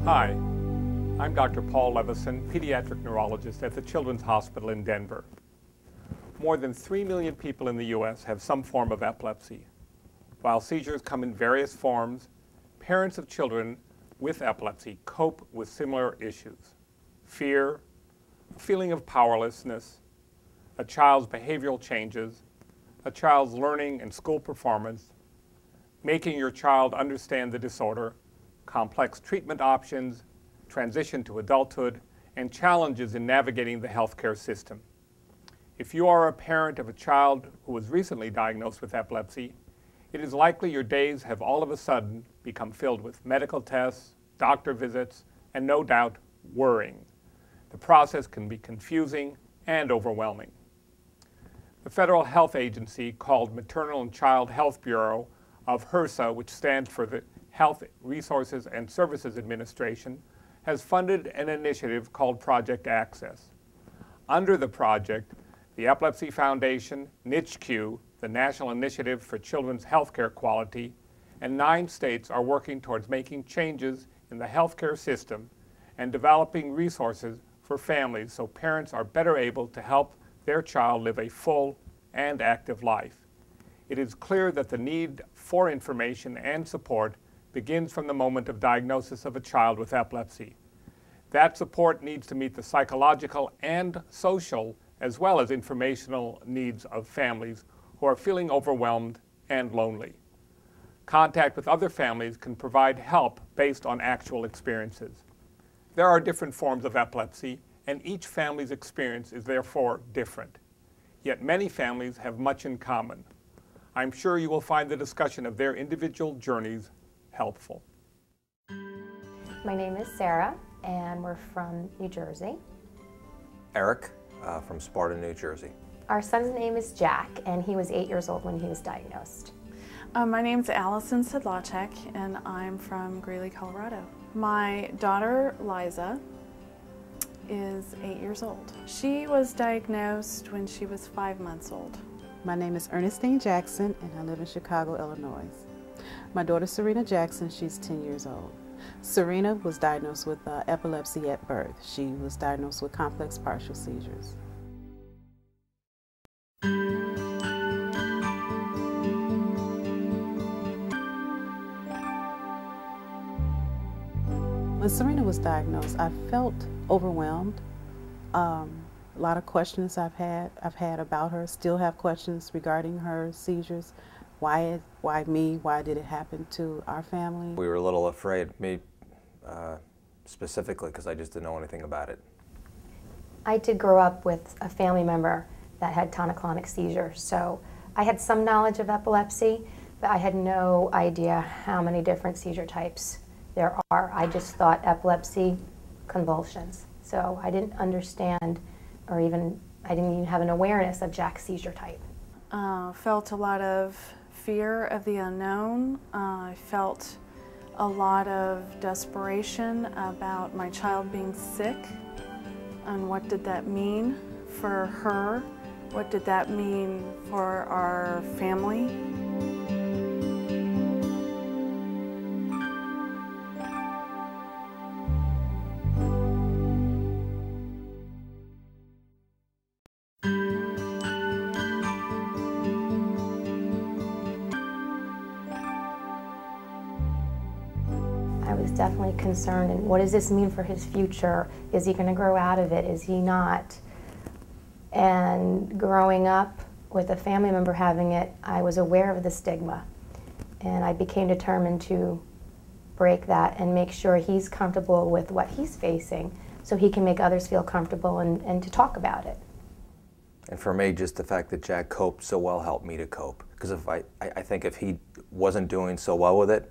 Hi, I'm Dr. Paul Levison, pediatric neurologist at the Children's Hospital in Denver. More than 3 million people in the U.S. have some form of epilepsy. While seizures come in various forms, parents of children with epilepsy cope with similar issues: fear, a feeling of powerlessness, a child's behavioral changes, a child's learning and school performance, making your child understand the disorder, complex treatment options, transition to adulthood, and challenges in navigating the healthcare system. If you are a parent of a child who was recently diagnosed with epilepsy, it is likely your days have all of a sudden become filled with medical tests, doctor visits, and no doubt, worrying. The process can be confusing and overwhelming. The Federal Health Agency, called Maternal and Child Health Bureau of HRSA, which stands for the Health Resources and Services Administration, has funded an initiative called Project Access. Under the project, the Epilepsy Foundation, NICHQ, the National Initiative for Children's Healthcare Quality, and 9 states are working towards making changes in the healthcare system and developing resources for families so parents are better able to help their child live a full and active life. It is clear that the need for information and support begins from the moment of diagnosis of a child with epilepsy. That support needs to meet the psychological and social as well as informational needs of families who are feeling overwhelmed and lonely. Contact with other families can provide help based on actual experiences. There are different forms of epilepsy, and each family's experience is therefore different. Yet many families have much in common. I'm sure you will find the discussion of their individual journeys helpful. My name is Sarah, and we're from New Jersey. Eric, from Sparta, New Jersey. Our son's name is Jack, and he was 8 years old when he was diagnosed. My name's Allison Sedlacek, and I'm from Greeley, Colorado. My daughter, Liza, is 8 years old. She was diagnosed when she was 5 months old. My name is Ernestine Jackson, and I live in Chicago, Illinois. My daughter, Serena Jackson, she's 10 years old. Serena was diagnosed with epilepsy at birth. She was diagnosed with complex partial seizures. When Serena was diagnosed, I felt overwhelmed. A lot of questions I've had about her, still have questions regarding her seizures. Why me? Why did it happen to our family? We were a little afraid, me specifically, because I just didn't know anything about it. I did grow up with a family member that had tonic-clonic seizures, so I had some knowledge of epilepsy, but I had no idea how many different seizure types there are. I just thought epilepsy, convulsions. So I didn't understand, or I didn't even have an awareness of Jack's seizure type. Felt a lot of fear of the unknown. I felt a lot of desperation about my child being sick, and what did that mean for her? What did that mean for our family? I was definitely concerned, and what does this mean for his future? Is he going to grow out of it? Is he not? And growing up with a family member having it, I was aware of the stigma, and I became determined to break that and make sure he's comfortable with what he's facing so he can make others feel comfortable and to talk about it. And for me, just the fact that Jack coped so well helped me to cope. Because if I think if he wasn't doing so well with it,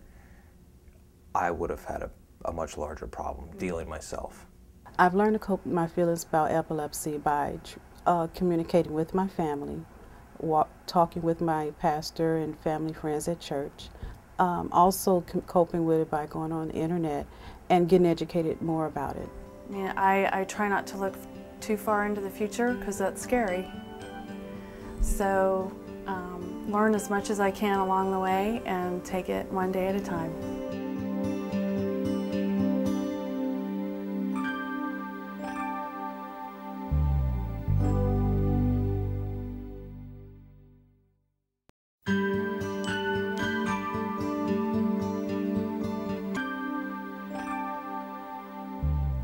I would have had a much larger problem dealing myself. I've learned to cope with my feelings about epilepsy by communicating with my family, talking with my pastor and family friends at church, also coping with it by going on the internet and getting educated more about it. I mean, I try not to look too far into the future because that's scary. So learn as much as I can along the way and take it one day at a time.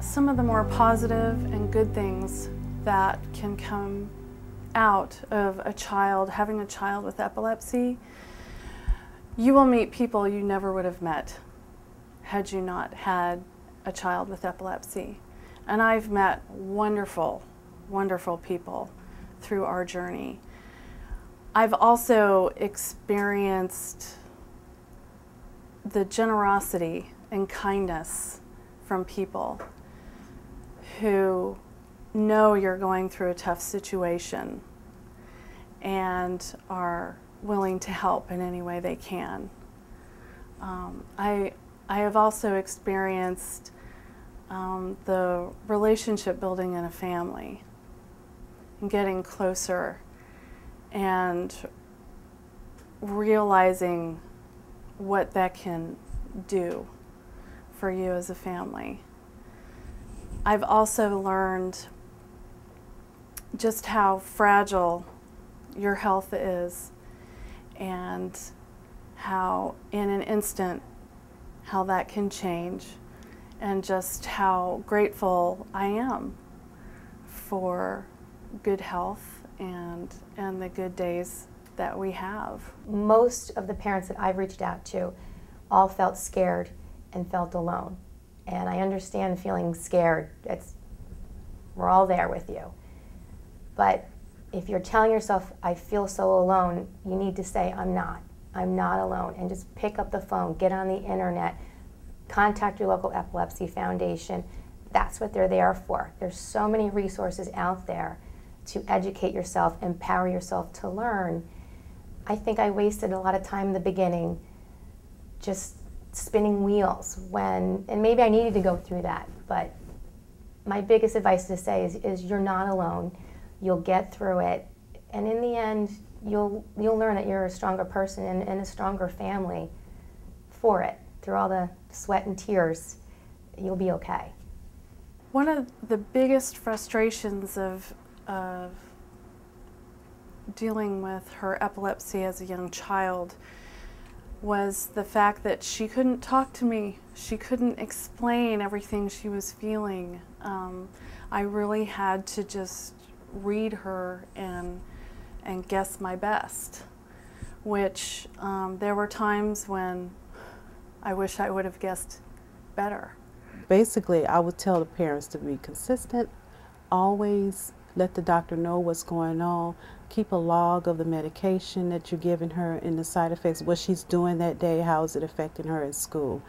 some of the more positive and good things that can come out of having a child with epilepsy. You will meet people you never would have met had you not had a child with epilepsy. And I've met wonderful, wonderful people through our journey. I've also experienced the generosity and kindness from people who know you're going through a tough situation and are willing to help in any way they can. I have also experienced the relationship building in a family and getting closer and realizing what that can do for you as a family. I've also learned just how fragile your health is and how in an instant how that can change, and just how grateful I am for good health and the good days that we have. Most of the parents that I've reached out to all felt scared and felt alone. And I understand feeling scared. We're all there with you. But if you're telling yourself, I feel so alone, you need to say, I'm not alone. And just pick up the phone, get on the internet, contact your local epilepsy foundation. That's what they're there for. There's so many resources out there to educate yourself, empower yourself to learn. I think I wasted a lot of time in the beginning just spinning wheels and maybe I needed to go through that, but my biggest advice to say is you're not alone. You'll get through it, and in the end, you'll learn that you're a stronger person and a stronger family for it. Through all the sweat and tears, you'll be okay. One of the biggest frustrations of dealing with her epilepsy as a young child was the fact that she couldn't talk to me. She couldn't explain everything she was feeling. I really had to just read her and guess my best, which there were times when I wish I would have guessed better. Basically, I would tell the parents to be consistent, always let the doctor know what's going on, keep a log of the medication that you're giving her and the side effects, what she's doing that day, how is it affecting her at school.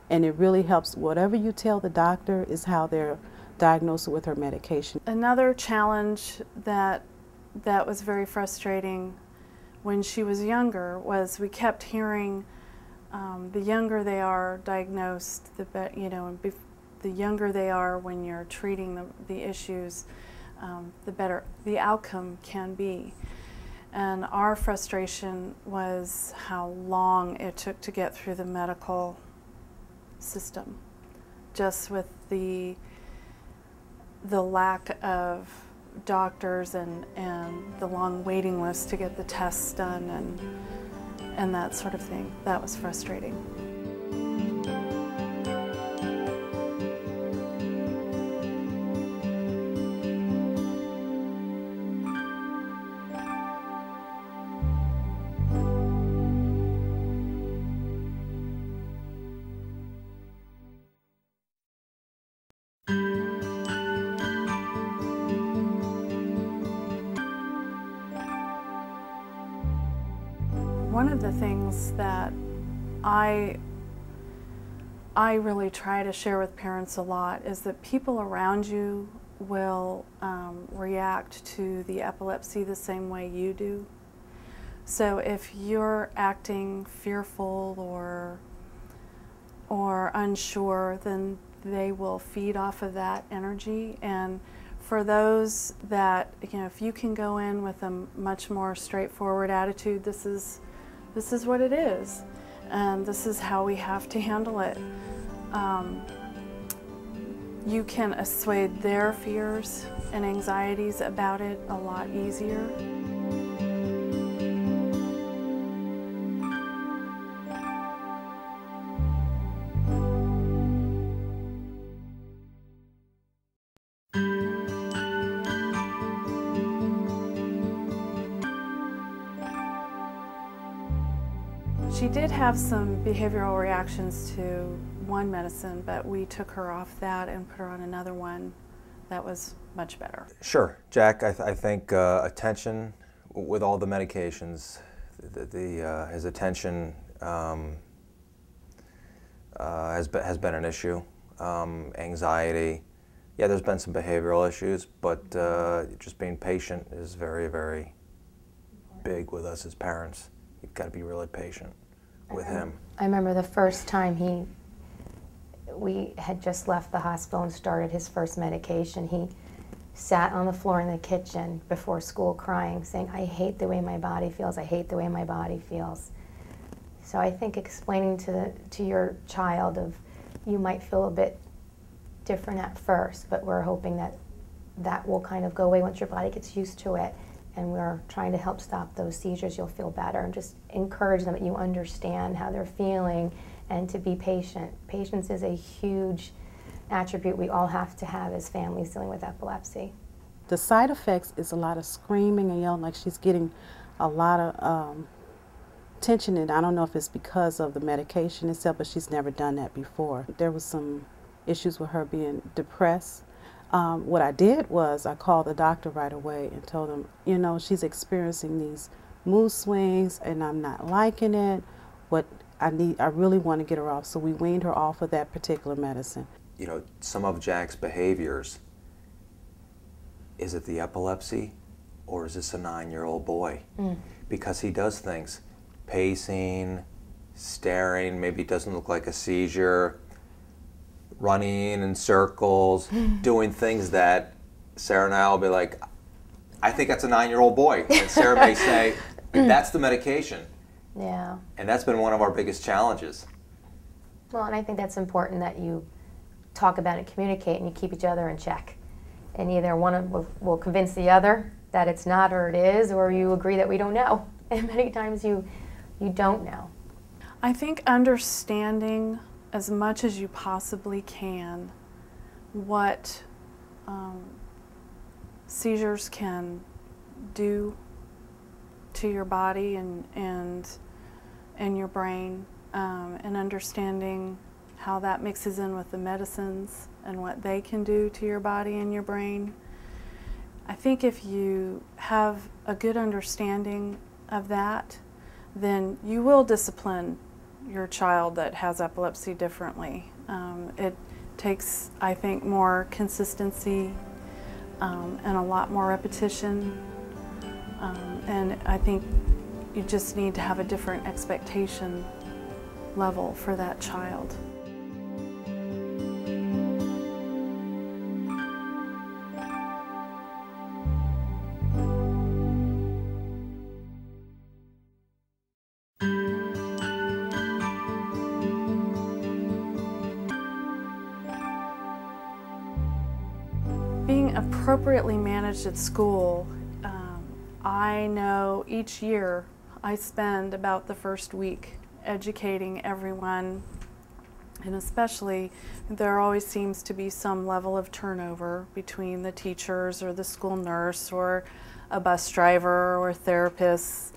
And it really helps. Whatever you tell the doctor is how they're diagnosed with her medication. Another challenge that was very frustrating when she was younger was we kept hearing the younger they are diagnosed, the younger they are when you're treating the issues, the better the outcome can be. And our frustration was how long it took to get through the medical system, just with the lack of doctors and the long waiting list to get the tests done and that sort of thing. That was frustrating. One of the things that I really try to share with parents a lot is that people around you will react to the epilepsy the same way you do. So if you're acting fearful or unsure, then they will feed off of that energy. And for those that, if you can go in with a much more straightforward attitude, this is what it is, and this is how we have to handle it. You can assuage their fears and anxieties about it a lot easier. She did have some behavioral reactions to one medicine, but we took her off that and put her on another one that was much better. Sure, Jack. I think attention with all the medications, his attention has been an issue. Anxiety. Yeah, there's been some behavioral issues, but just being patient is very, very big with us as parents. You've got to be really patient with him. I remember the first time we had just left the hospital and started his first medication. He sat on the floor in the kitchen before school crying, saying, "I hate the way my body feels, I hate the way my body feels." So I think explaining to your child of, you might feel a bit different at first, but we're hoping that will kind of go away once your body gets used to it, and we're trying to help stop those seizures, you'll feel better, and just encourage them that you understand how they're feeling and to be patient. Patience is a huge attribute we all have to have as families dealing with epilepsy. The side effects is a lot of screaming and yelling, like she's getting a lot of tension, and I don't know if it's because of the medication itself, but she's never done that before. There was some issues with her being depressed. What I did was I called the doctor right away and told him, you know, she's experiencing these mood swings and I'm not liking it. I really want to get her off, so we weaned her off of that particular medicine. You know, some of Jack's behaviors, is it the epilepsy or is this a 9-year-old boy? Because he does things, pacing, staring, maybe it doesn't look like a seizure, running in circles, doing things that Sarah and I will be like, I think that's a 9-year-old boy. And Sarah may say, that's the medication. Yeah. And that's been one of our biggest challenges. Well, and I think that's important that you talk about it, communicate, and you keep each other in check. And either one will convince the other that it's not or it is, or you agree that we don't know. And many times you don't know. I think understanding as much as you possibly can what seizures can do to your body and your brain, and understanding how that mixes in with the medicines and what they can do to your body and your brain. I think if you have a good understanding of that, then you will discipline your child that has epilepsy differently. It takes, I think, more consistency and a lot more repetition. And I think you just need to have a different expectation level for that child. Being appropriately managed at school, I know each year I spend about the first week educating everyone, and especially there always seems to be some level of turnover between the teachers or the school nurse or a bus driver or therapists.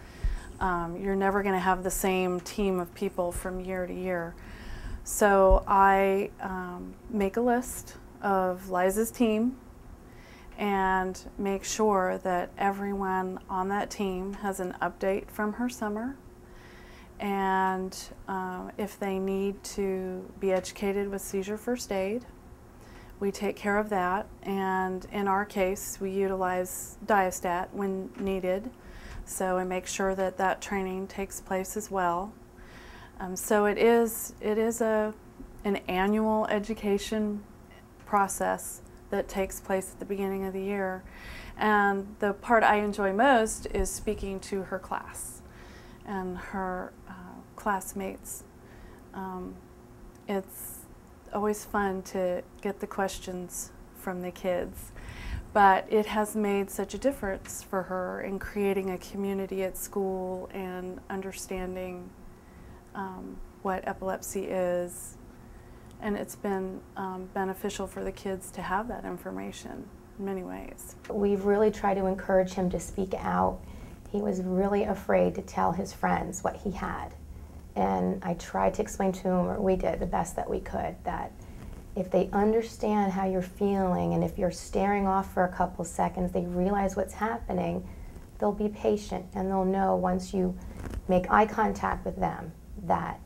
You're never going to have the same team of people from year to year. So I make a list of Liza's team and make sure that everyone on that team has an update from her summer, and if they need to be educated with seizure first aid, we take care of that, and in our case we utilize diastat when needed, so I make sure that that training takes place as well. So it is an annual education process that takes place at the beginning of the year. And the part I enjoy most is speaking to her class and her classmates. It's always fun to get the questions from the kids, but it has made such a difference for her in creating a community at school and understanding what epilepsy is. And it's been beneficial for the kids to have that information in many ways. We've really tried to encourage him to speak out. He was really afraid to tell his friends what he had. And I tried to explain to them, or we did the best that we could, that if they understand how you're feeling and if you're staring off for a couple seconds, they realize what's happening, they'll be patient and they'll know once you make eye contact with them that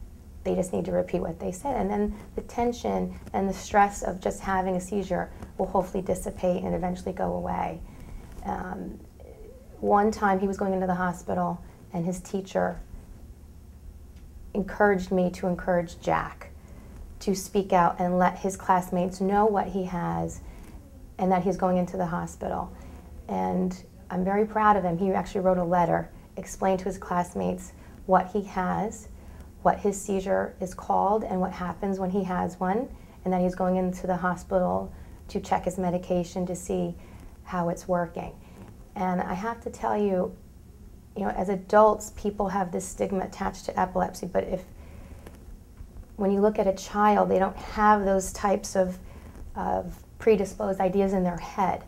they just need to repeat what they said. And then the tension and the stress of just having a seizure will hopefully dissipate and eventually go away. One time he was going into the hospital and his teacher encouraged me to encourage Jack to speak out and let his classmates know what he has and that he's going into the hospital. And I'm very proud of him. He actually wrote a letter, explained to his classmates what he has, what his seizure is called, and what happens when he has one, and that he's going into the hospital to check his medication to see how it's working. And I have to tell you, as adults, people have this stigma attached to epilepsy, but when you look at a child, they don't have those types of predisposed ideas in their head.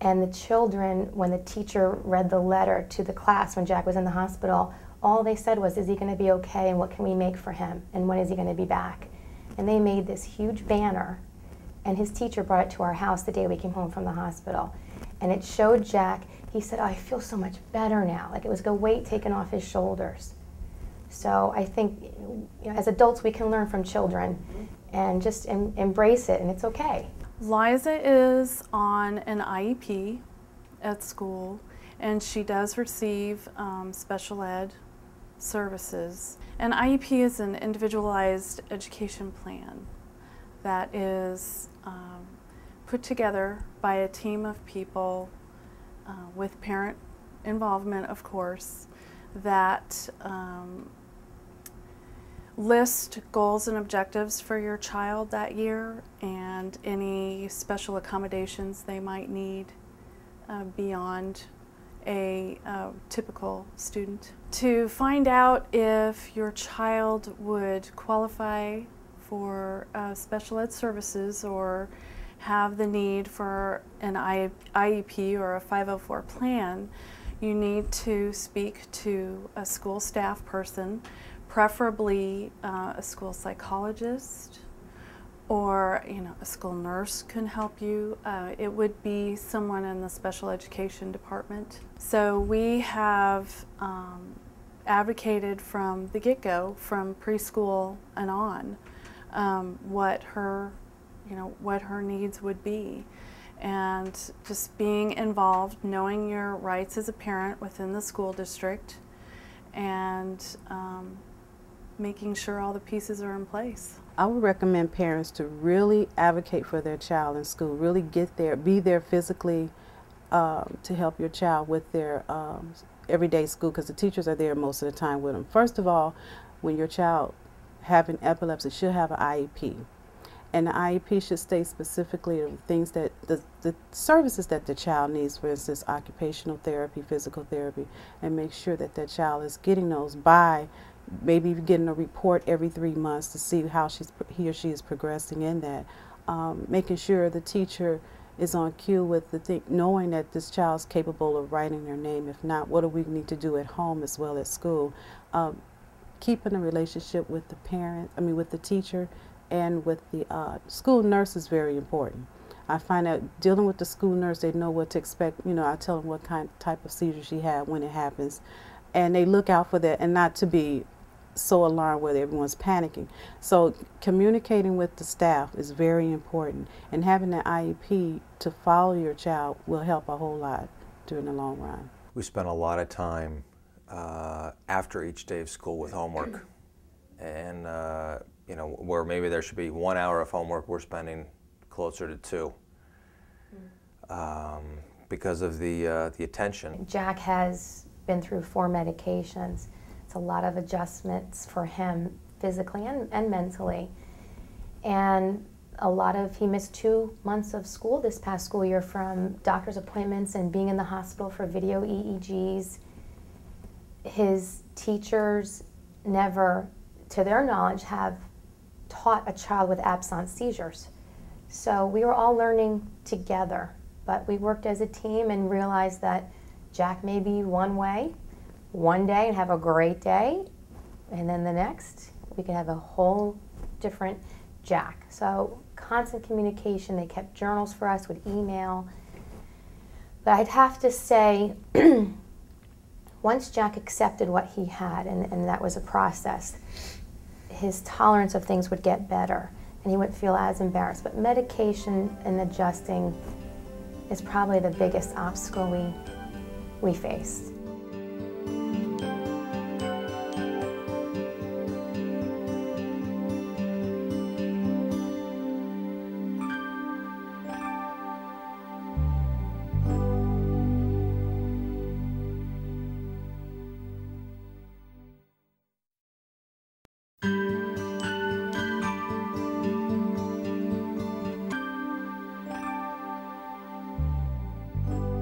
And the children, when the teacher read the letter to the class when Jack was in the hospital, all they said was, is he going to be okay, and what can we make for him, and when is he going to be back? And they made this huge banner, and his teacher brought it to our house the day we came home from the hospital. And it showed Jack. He said, oh, I feel so much better now. Like it was a weight taken off his shoulders. So I think as adults we can learn from children and just embrace it, and it's okay. Liza is on an IEP at school, and she does receive special ed services. An IEP is an individualized education plan that is put together by a team of people with parent involvement, of course, that list goals and objectives for your child that year and any special accommodations they might need beyond a typical student. To find out if your child would qualify for special ed services or have the need for an IEP or a 504 plan, you need to speak to a school staff person, preferably a school psychologist, or a school nurse can help you. It would be someone in the special education department. So we have advocated from the get-go, from preschool and on, what her needs would be, and just being involved, knowing your rights as a parent within the school district, and making sure all the pieces are in place. I would recommend parents to really advocate for their child in school, really get there, be there physically to help your child with their everyday school, because the teachers are there most of the time with them. First of all, when your child having epilepsy should have an IEP. And the IEP should state specifically the things that the services that the child needs, for instance, occupational therapy, physical therapy, and make sure that that child is getting those by maybe getting a report every 3 months to see how he or she is progressing in that. Making sure the teacher is on cue with knowing that this child's capable of writing their name. If not, what do we need to do at home as well as school? Keeping a relationship with the parent, with the teacher, and with the school nurse is very important. I find that dealing with the school nurse, they know what to expect. I tell them what type of seizure she had when it happens, and they look out for that, and not to be so alarmed where everyone's panicking. So communicating with the staff is very important, and having an IEP to follow your child will help a whole lot during the long run. We spend a lot of time after each day of school with homework, and where maybe there should be 1 hour of homework, we're spending closer to 2 because of the attention. Jack has been through 4 medications. It's a lot of adjustments for him physically and mentally. And he missed 2 months of school this past school year from doctor's appointments and being in the hospital for video EEGs. His teachers never, to their knowledge, have taught a child with absence seizures. So we were all learning together, but we worked as a team and realized that Jack may be one way one day and have a great day, and then the next, we could have a whole different Jack. So constant communication. They kept journals for us, would email. But I'd have to say, once Jack accepted what he had, and that was a process, his tolerance of things would get better, and he wouldn't feel as embarrassed. But medication and adjusting is probably the biggest obstacle we faced.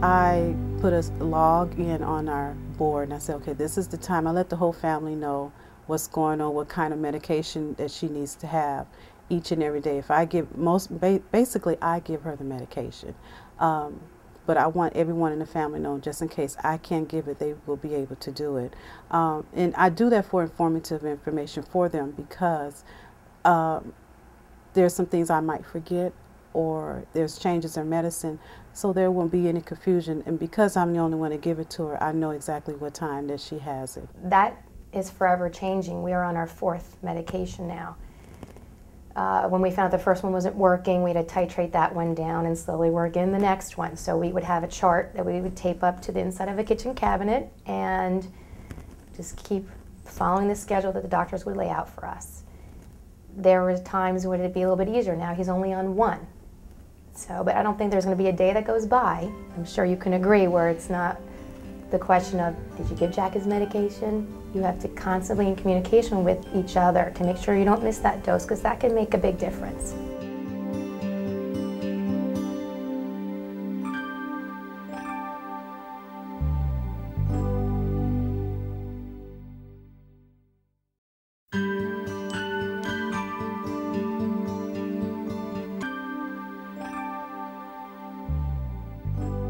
I put a log in on our board, and I said, okay, this is the time. I let the whole family know what's going on, what kind of medication that she needs to have each and every day. If I give basically I give her the medication, but I want everyone in the family to know, just in case I can't give it, they will be able to do it. And I do that for informative information for them, because there's some things I might forget, or there's changes in medicine, so there won't be any confusion. And because I'm the only one to give it to her, I know exactly what time that she has it. That is forever changing. We are on our 4th medication now. When we found the first one wasn't working, we had to titrate that one down and slowly work in the next one. So we would have a chart that we would tape up to the inside of a kitchen cabinet and just keep following the schedule that the doctors would lay out for us. There were times when it'd be a little bit easier. Now he's only on 1. So, but I don't think there's going to be a day that goes by, I'm sure you can agree, where it's not the question of, did you give Jack his medication? You have to constantly in communication with each other to make sure you don't miss that dose, because that can make a big difference.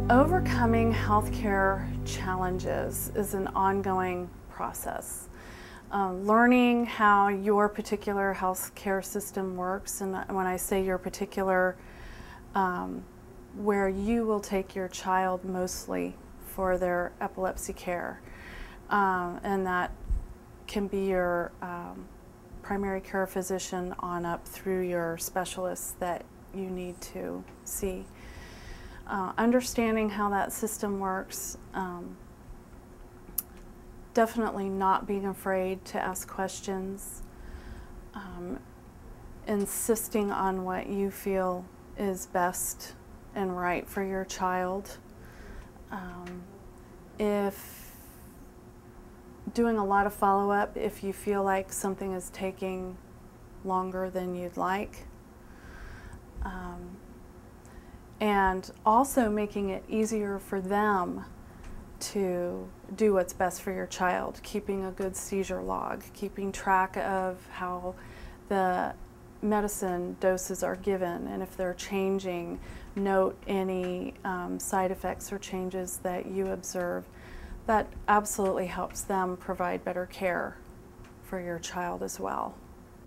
Overcoming healthcare challenges is an ongoing process. Learning how your particular healthcare system works, and when I say your particular, where you will take your child mostly for their epilepsy care, and that can be your primary care physician on up through your specialists that you need to see. Understanding how that system works, definitely not being afraid to ask questions, insisting on what you feel is best and right for your child. If doing a lot of follow-up if you feel like something is taking longer than you'd like. And also making it easier for them to do what's best for your child, keeping a good seizure log, keeping track of how the medicine doses are given, and if they're changing, note any side effects or changes that you observe. That absolutely helps them provide better care for your child as well.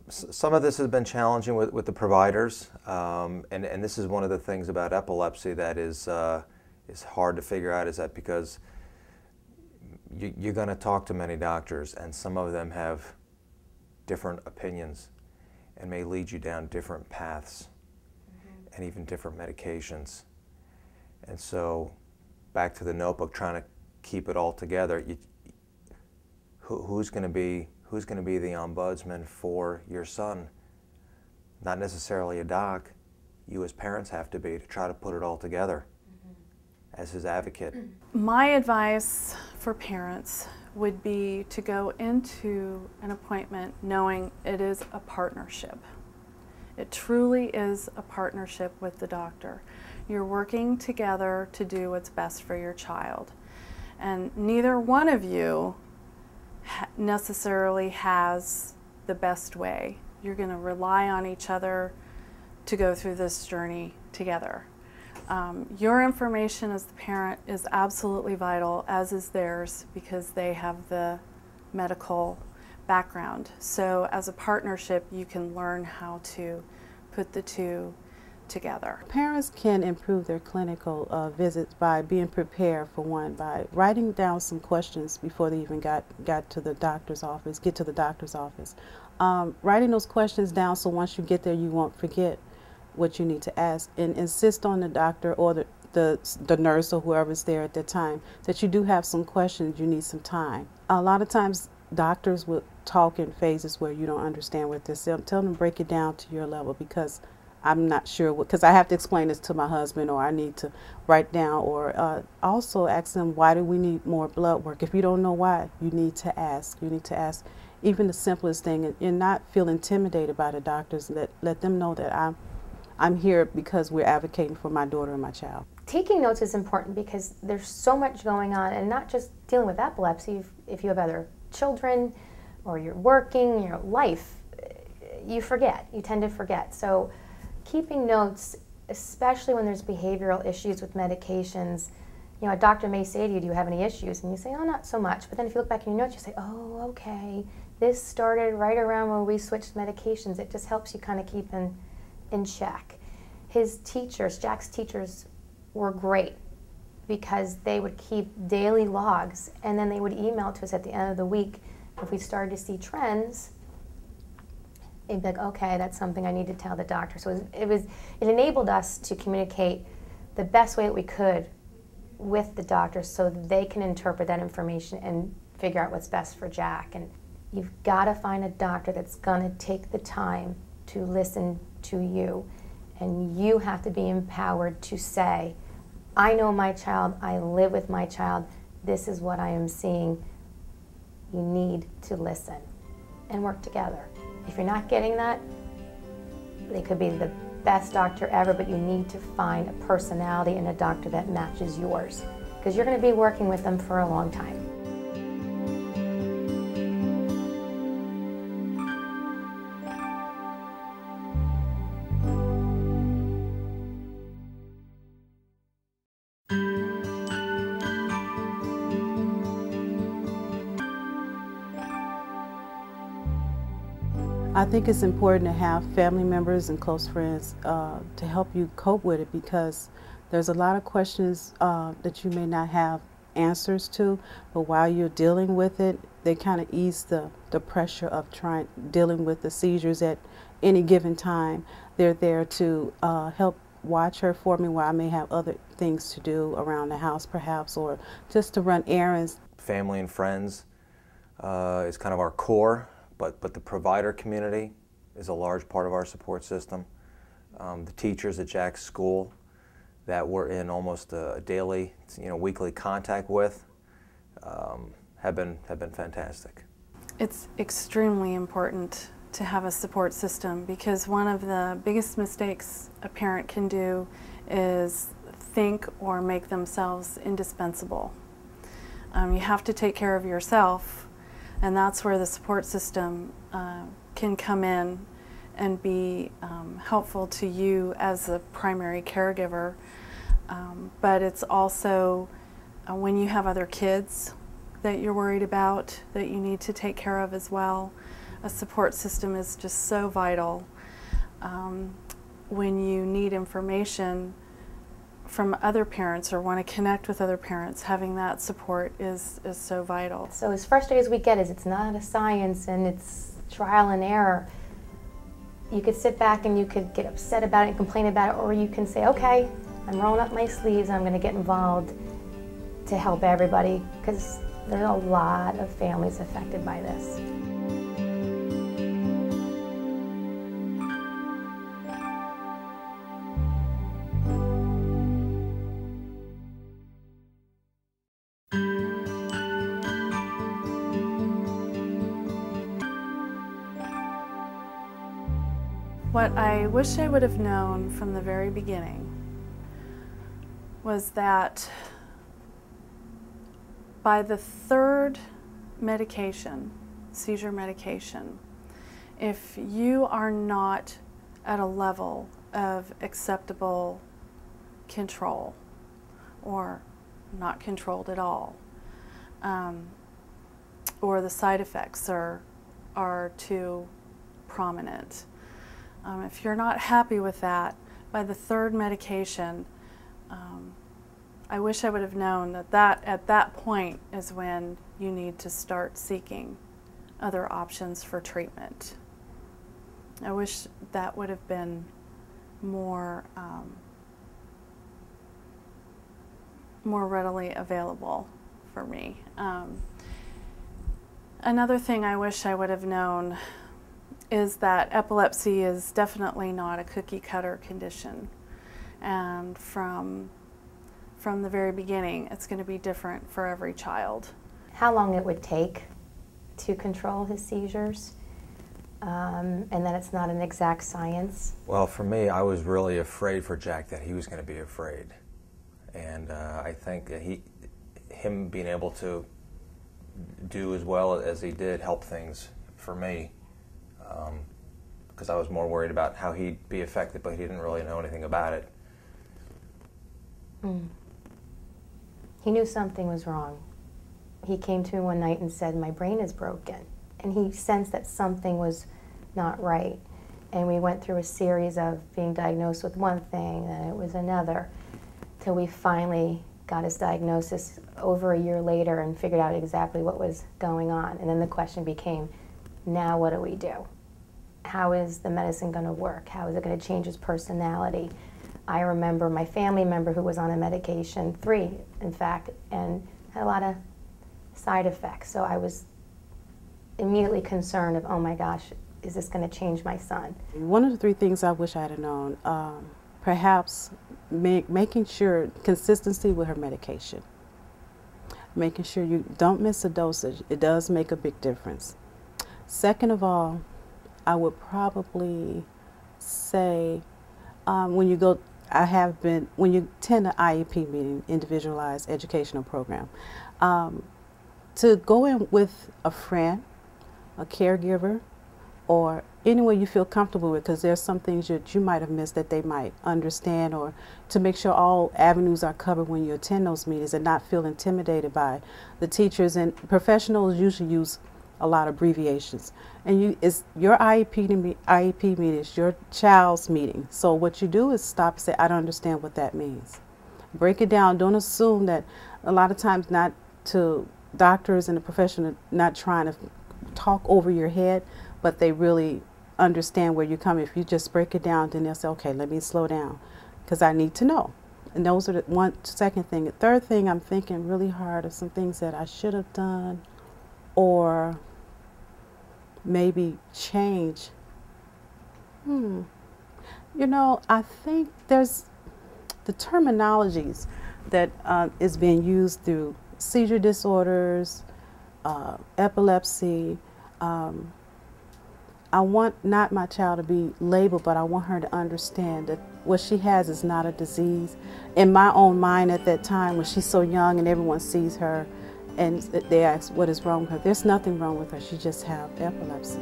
Some of this has been challenging with the providers, and this is one of the things about epilepsy that is hard to figure out, is that because you're going to talk to many doctors, and some of them have different opinions and may lead you down different paths and even different medications. And so back to the notebook, trying to keep it all together, who's going to be the ombudsman for your son? Not necessarily a doc. You as parents have to be, to try to put it all together as his advocate. My advice for parents would be to go into an appointment knowing it is a partnership. It truly is a partnership with the doctor. You're working together to do what's best for your child. And neither one of you necessarily has the best way. You're going to rely on each other to go through this journey together. Your information as the parent is absolutely vital, as is theirs, because they have the medical background. So as a partnership, you can learn how to put the two together. Parents can improve their clinical visits by being prepared, for one, by writing down some questions before they even get to the doctor's office. Writing those questions down so once you get there you won't forget what you need to ask, and insist on the doctor or the nurse or whoever's there at that time that you do have some questions, you need some time. A lot of times doctors will talk in phases where you don't understand what they're saying. Tell them to break it down to your level, because I'm not sure what, because I have to explain this to my husband, or I need to write down, or also ask them, why do we need more blood work? If you don't know why, you need to ask. You need to ask even the simplest thing, and not feel intimidated by the doctors. Let them know that I'm here because we're advocating for my daughter and my child. Taking notes is important because there's so much going on, and not just dealing with epilepsy. If you have other children or you're working, your life, you forget. You tend to forget. So keeping notes, especially when there's behavioral issues with medications, you know, a doctor may say to you, do you have any issues? And you say, oh, not so much. But then if you look back in your notes, you say, oh, okay, this started right around when we switched medications. It just helps you kind of keep in check. His teachers, Jack's teachers, were great because they would keep daily logs, and then they would email to us at the end of the week. If we started to see trends, they'd be like, okay, that's something I need to tell the doctor. So it enabled us to communicate the best way that we could with the doctor so they can interpret that information and figure out what's best for Jack. And you've got to find a doctor that's going to take the time to listen to you, and you have to be empowered to say, I know my child, I live with my child, this is what I am seeing. You need to listen and work together. If you're not getting that, they could be the best doctor ever, but you need to find a personality and a doctor that matches yours, because you're going to be working with them for a long time. I think it's important to have family members and close friends to help you cope with it, because there's a lot of questions that you may not have answers to, but while you're dealing with it, they kind of ease the pressure of dealing with the seizures at any given time. They're there to help watch her for me while I may have other things to do around the house perhaps, or just to run errands. Family and friends is kind of our core. But the provider community is a large part of our support system. The teachers at Jack's school that we're in almost a daily, weekly contact with have been fantastic. It's extremely important to have a support system, because one of the biggest mistakes a parent can do is think or make themselves indispensable. You have to take care of yourself. And that's where the support system can come in and be helpful to you as a primary caregiver. But it's also when you have other kids that you're worried about, that you need to take care of as well. A support system is just so vital. When you need information from other parents or want to connect with other parents, having that support is so vital. So as frustrated as we get, it's not a science and it's trial and error. You could sit back and you could get upset about it and complain about it, or you can say, okay, I'm rolling up my sleeves, I'm going to get involved to help everybody, because there's a lot of families affected by this. What I wish I would have known from the very beginning was that by the third medication, seizure medication, if you are not at a level of acceptable control or not controlled at all, or the side effects are are too prominent. If you're not happy with that, by the third medication, I wish I would have known that at that point is when you need to start seeking other options for treatment. I wish that would have been more more readily available for me. Another thing I wish I would have known is that epilepsy is definitely not a cookie-cutter condition, and from the very beginning it's going to be different for every child. How long it would take to control his seizures, and that it's not an exact science? Well, for me, I was really afraid for Jack that he was going to be afraid. And I think that him being able to do as well as he did helped things for me, because I was more worried about how he'd be affected, but he didn't really know anything about it. He knew something was wrong. He came to me one night and said, "My brain is broken." And he sensed that something was not right. And we went through a series of being diagnosed with one thing, and it was another, till we finally got his diagnosis over a year later and figured out exactly what was going on. And then the question became, now what do we do? How is the medicine going to work? How is it going to change his personality? I remember my family member who was on a medication, 3 in fact, and had a lot of side effects. So I was immediately concerned of, oh my gosh, is this going to change my son? One of the 3 things I wish I had known, perhaps making sure consistency with her medication. Making sure you don't miss a dosage. It does make a big difference. Second of all, I would probably say when you attend an IEP meeting, individualized educational program, to go in with a friend, a caregiver, or any way you feel comfortable with, because there's some things that you might have missed that they might understand, or to make sure all avenues are covered when you attend those meetings and not feel intimidated by the teachers. And professionals usually use a lot of abbreviations. And it's your IEP meeting is your child's meeting. So what you do is stop and say, I don't understand what that means. Break it down. Don't assume that a lot of times, not to doctors and the professional, not trying to talk over your head, but they really understand where you come. If you just break it down, then they'll say, okay, let me slow down, because I need to know. And those are the second thing. The third thing, I'm thinking really hard of some things that I should have done or maybe change. You know, I think there's the terminologies that is being used through seizure disorders, epilepsy. I want not my child to be labeled, but I want her to understand that what she has is not a disease. In my own mind at that time, when she's so young and everyone sees her and they ask what is wrong with her, there's nothing wrong with her. She just has epilepsy.